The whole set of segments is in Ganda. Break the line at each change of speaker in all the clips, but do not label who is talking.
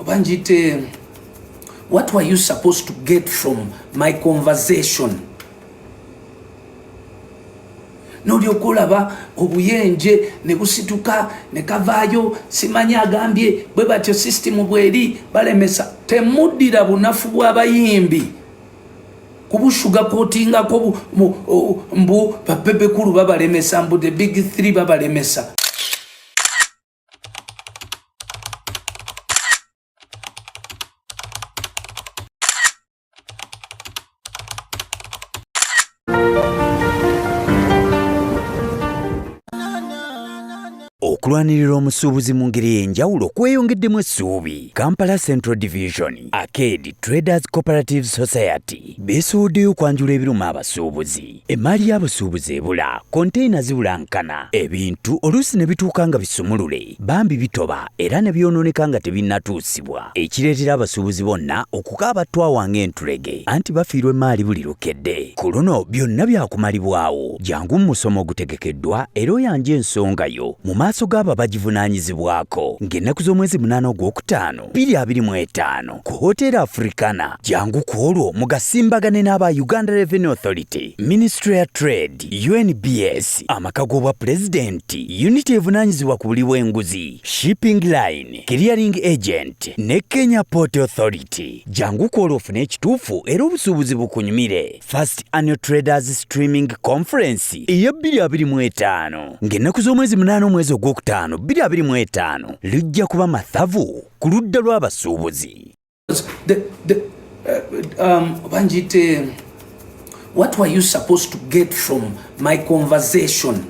Banjite, what were you supposed to get from my conversation? Nolyokulaba obuyenje ne busituka ne kavayo simanya agambye bwe batyo system bweri balemesa temuddira bunafu bw'abayimbi kubushuga kotinga ko mbu Bebe kulu babalemesa mbu the big three babalemesa.
Okulwanirira omusuubuzi mu ngeri y'enjawulo kweyongeddemu essuubi. Kampala Central Division Arcade Traders Cooperative Society beesooddeyo okwanjula ebiruma abasuubuzi. Emmaali y'abasuubuzi ebula, konteyina zibulankana, ebintu oluusi ne bituuka nga bisumulule, bambi bitoba era ne byonooneka nga tebinnatuusibwa, ekireetera abasuubuzi bonna okukaaba twawa ng'entulege anti bafiirwa emmaali buli lukedde. Ku luno byonna byakumalibwawo. Jangu mu musomo ogutegekeddwa era oyanje ensonga yo mu maaso g'abo bagivunaanyizibwako ng'ennaku z'omwezi 8 Ogwokutaano 2025 ku Hotel Africana. Jangu ku olwo mugasimbagane n'aba Uganda Revenue Authority, Ministry ya Trade, UNBS, amaka g'obwa Pulezidenti, Unity evunaanyizibwa ku buli bw'enguzi, Shipping Line, Clearing Agent ne Kenya Port Authority. Jangu ku olwo ofune ekituufu era obusuubuzi bukunyumire. First Annual Traders Streaming Conference eya 2025 ng'ennaku z'omwezi 8 omwezi Ogwokutaano 2025 lujja kuba mathavu ku ludda lw'abasuubuzi.
Banjite, what were you supposed to get from my conversation?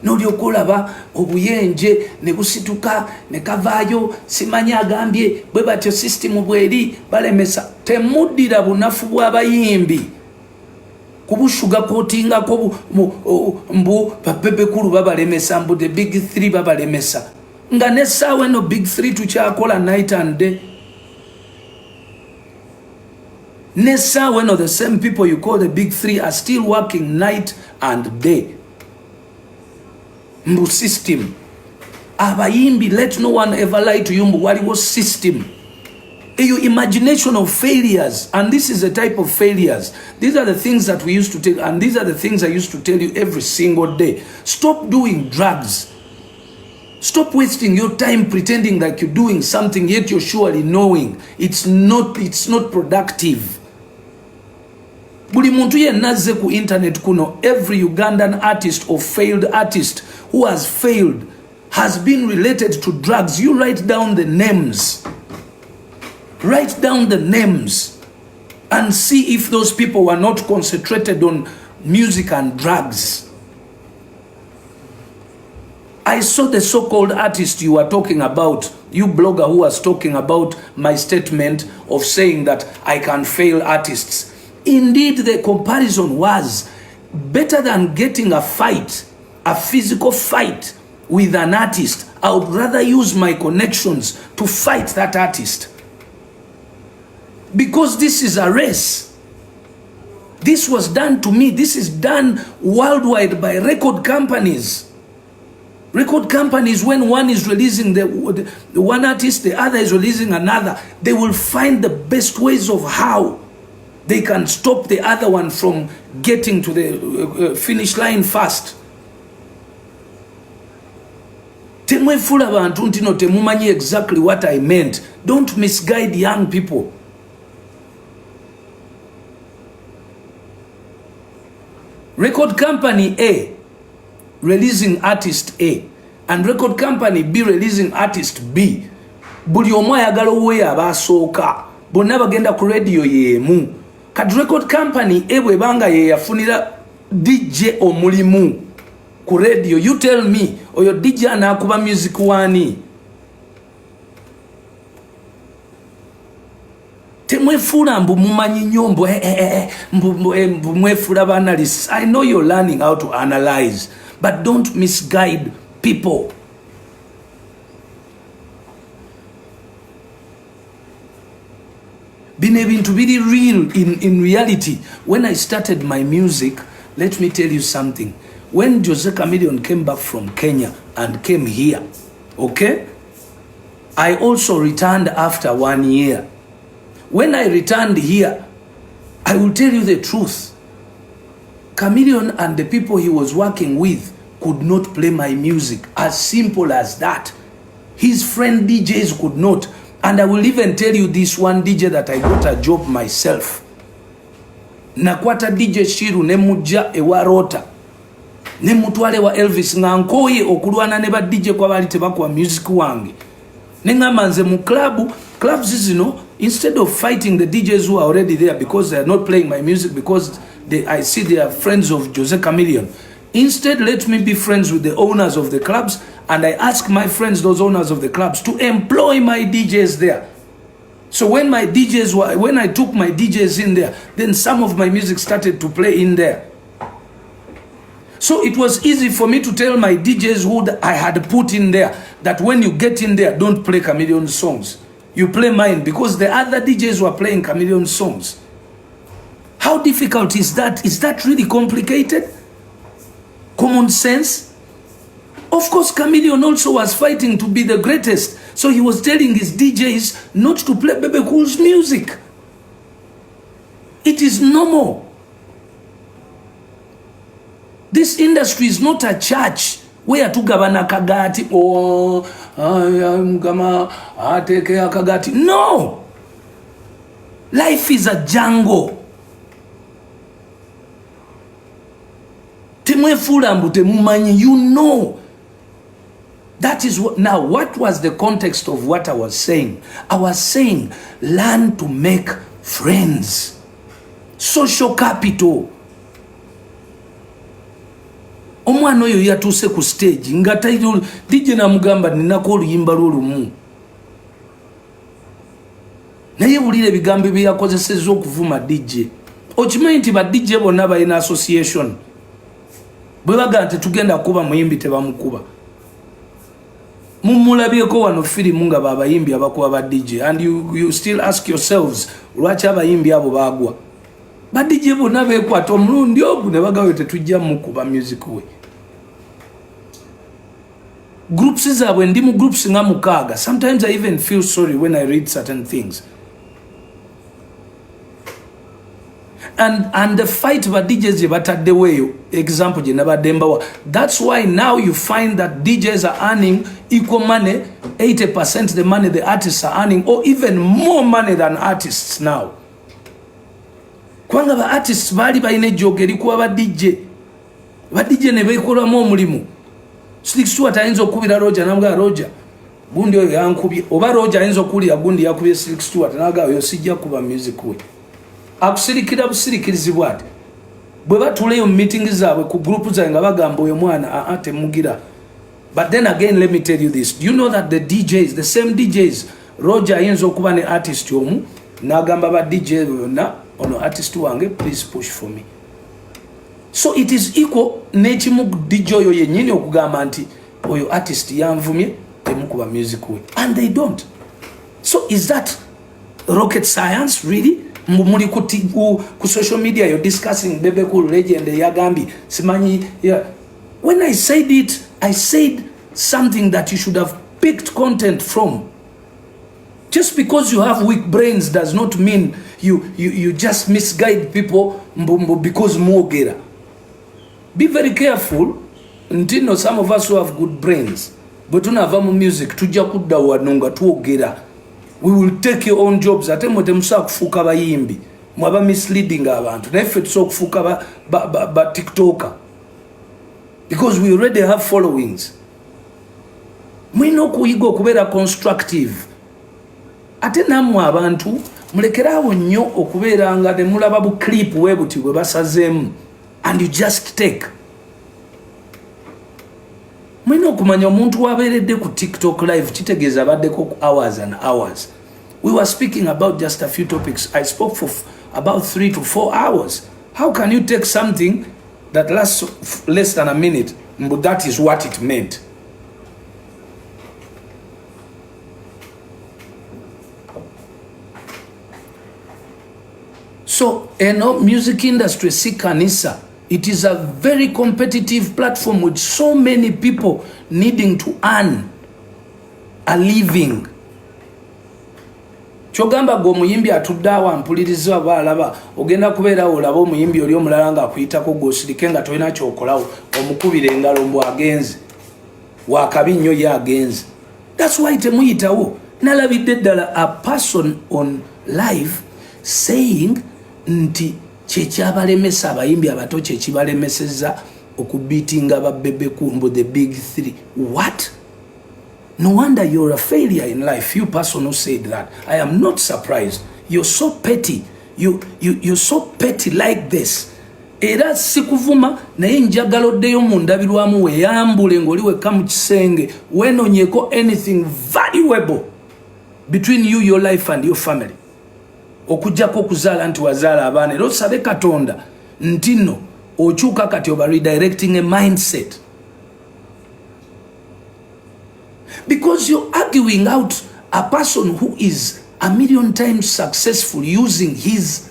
Nolyokulaba obuyenje ne busituka ne kavayo simanya agambye bwe batyo system bweri balemesa temuddira bunafu bw'abayimbi kubushuga kotinga ko mbu Bebe kulu babalemesa mbu the big three babalemesa nga nesaawe no big three tukyakola night and day. Nesaawe no the same people you call the big three are still working night and day. Mbu system abayimbi, let no one ever lie to you mbu waliwo system. Your imagination of failures, and this is a type of failures. These are the things that we used to tell, and these are the things I used to tell you every single day. Stop doing drugs. Stop wasting your time pretending like you're doing something yet you're surely knowing it's not productive. Buli muntu yenna azze ku internet kuno, every Ugandan artist or failed artist who has failed has been related to drugs. You write down the names. Write down the names and see if those people were not concentrated on music and drugs. I saw the so-called artist you were talking about, you blogger who was talking about my statement of saying that I can fail artists. Indeed, the comparison was better than getting a fight, a physical fight with an artist. I would rather use my connections to fight that artist. Because this is a race. This was done to me. This is done worldwide by record companies. Record companies, when one is releasing the one artist, the other is releasing another, they will find the best ways of how they can stop the other one from getting to the finish line fast. Temwefula bantu ntino temumanyi exactly what I meant. Don't misguide young people. Record company A releasing artist A and record company B releasing artist B. Buli omu ayagala owe abasooka. Bonna bagenda ku radio yemu. Kati record company A bwe banga ye yafunira DJ omulimu ku radio. You tell me, oyo DJ anakuba music wani? Temwefula mbu mumanyi nyombo mbu mwefula analysis. I know you're learning how to analyze, but don't misguide people. Bine bintu biri real in reality. When I started my music, let me tell you something. When Jose Chameleone came back from Kenya, and came here. Okay? I also returned after 1 year. When I returned here, I will tell you the truth. Chameleon and the people he was working with could not play my music. As simple as that. His friend DJs could not. And I will even tell you this one DJ that I got a job myself. Nakwata DJ Shiru ne mujja ewa Rota. Ne mutwale wa Elvis ngankoye okulwana ne ba DJ kwa bali tebakwa music wange. Ne ngamanze mu clubs zino, instead of fighting the DJs who are already there because they are not playing my music because I see they are friends of Jose Chameleon. Instead, let me be friends with the owners of the clubs, and I ask my friends, those owners of the clubs, to employ my DJs there. So when I took my DJs in there, then some of my music started to play in there. So it was easy for me to tell my DJs who I had put in there that when you get in there, don't play Chameleon songs. You play mine, because the other DJs were playing Chameleon songs. How difficult is that? Is that really complicated? Common sense? Of course, Chameleon also was fighting to be the greatest. So he was telling his DJs not to play Bebe Cool's music. It is normal. This industry is not a church where tugabana kagati or ateke kagati. No. Life is a jungle. You know. That is what. Now, what was the context of what I was saying? I was saying, learn to make friends. Social capital. Omwana oyo yatuse ku stage nga tayiru DJ na mugamba ninako oluyimba lwolumu. Naye bulire bigambo bye yakozesezza okuvuma DJ. Okimanyi nti ba DJ bonna balina association. Bwe baga nti tugenda kuba muyimbi tebamukuba. Mumulabyeko wano firimu nga babayimbi abakuba ba DJ, and you still ask yourselves lwaki abayimbi abo bagwa. Ba DJ bonna bekwata omulundi ogwo ne bagawe tetujja mukuba music we. Groups zaabwe ndi mu groups nga mukaaga. Sometimes I even feel sorry when I read certain things. And the fight ba DJs batadde weyo, example je nabadembawa. That's why now you find that DJs are earning equal money, 80% the money the artists are earning, or even more money than artists now. Kwanga ba artists bali baine jogeri kuwa ba DJ. Ba DJ ne bekola mu omulimu. Crysto atayinza okubira Roger namga Roger. Gundi oyo yankubye. Oba Roger ayinza okulya gundi yakubye Crysto atanaga oyo sijja kuba music we. Akusirikira busirikirizibwa ati bwe batuleyo meetings zaabwe ku group za nga bagamba oyo mwana ate mugira. But then again, let me tell you this. Do you know that the DJs, the same DJs, Roger ayinza okuba ne artist omu nagamba ba DJ na ono artist wange, please push for me. So it is equal nechimu DJ oyo yenyini okugamba nti oyo artist yanvumye temukuba music we, and they don't. So is that rocket science really? Muli ku social media you're discussing Bebe Cool legend yagambi simanyi, yeah. When I said it, I said something that you should have picked content from. Just because you have weak brains does not mean you just misguide people because mwogera. Be very careful. Ntino, some of us who have good brains but tunava mu music tujja kudda wanonga twogera. We will take your own jobs. Ate mwe temusa kufuuka bayimbi. Mwaba misleading abantu. Naife tuso kufuuka ba TikToker. Because we already have followings. Mwina okuyiga okubeera constructive. Ate nammwe abantu mulekerawo nnyo okubeera nga temulaba bu clip webuti bwe basazeemu. And you just take. Mwina okumanya omuntu wabeeredde ku TikTok live kitegeeza abaddeko hours and hours. We were speaking about just a few topics. I spoke for about 3 to 4 hours. How can you take something that lasts less than a minute? But that is what it meant. So, music industry si kanisa. It is a very competitive platform with so many people needing to earn a living. Chogamba go muyimbi atuddawa mpuliriza balaba ogenda kubeera olaba omuyimbi oli omulala nga akuyitako gosirike nga toyina kyokolawo omukubira engalo mbu agenze wakabi nnyo ye agenze. That's why temuyitawo. Nalabidde ddala a person on live saying nti kyekyabalemesa abayimbi abato kyekibalemeseza okubitinga ba Bebe kumbu the big three. What? No wonder you're a failure in life. You person who said that. I am not surprised. You're so petty. You're so petty like this. Era sikuvuma naye njagala oddeyo mu ndabirwamu weyambule ng'oli wekka mu kisenge wenonyeko anything valuable between you, your life and your family. Okujjako okuzaala nti wazaala abaana era osabe Katonda nti nno okyuka kati oba redirecting a mindset. Because you're arguing out a person who is a million times successful using his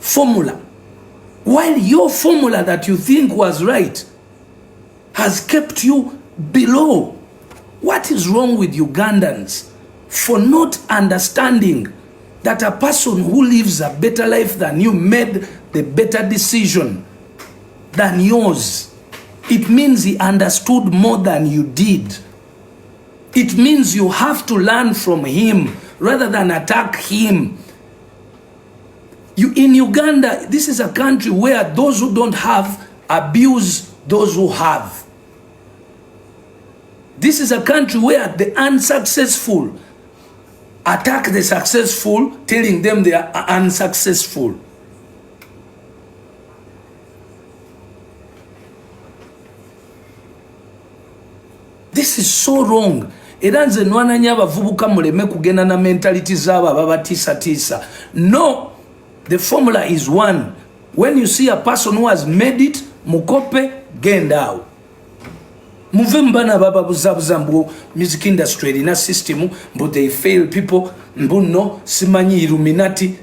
formula, while your formula that you think was right has kept you below. What is wrong with Ugandans for not understanding that a person who lives a better life than you made the better decision than yours? It means he understood more than you did. It means you have to learn from him rather than attack him. In Uganda, this is a country where those who don't have abuse those who have. This is a country where the unsuccessful attack the successful, telling them they are unsuccessful. This is so wrong. Era nze nwananya abavubuka muleme kugenda na mentality zabo ababatiisa. No, the formula is one. When you see a person who has made it, mukope gendao. Muve mbana baba buzabuza mbu music industry in a system, but they fail people. Bruno, simanyi Illuminati.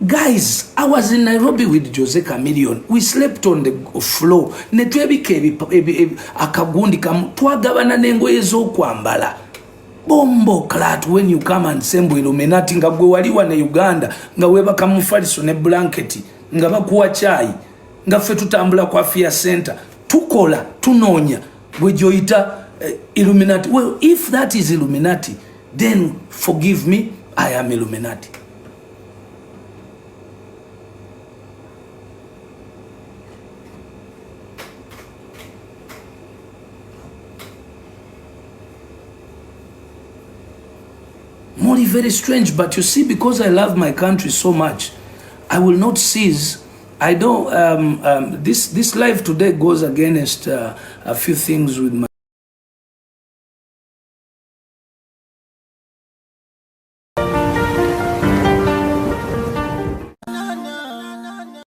Guys, I was in Nairobi with Jose Chameleon. We slept on the floor. Netwebike akagundi twagabana n'engoye z'okwambala. Bombo clat when you come and sembo Illuminati nga gwe waliwa ne Uganda nga webaka mufaliso ne blanketi nga bakuwa chai nga ffe tutambula kwa Fear Center tukola tunonya bwe joyita Illuminati. Well, if that is Illuminati, then forgive me, I am Illuminati. More very strange, but you see, because I love my country so much, I will not cease. I don't. This life today goes against a few things with my.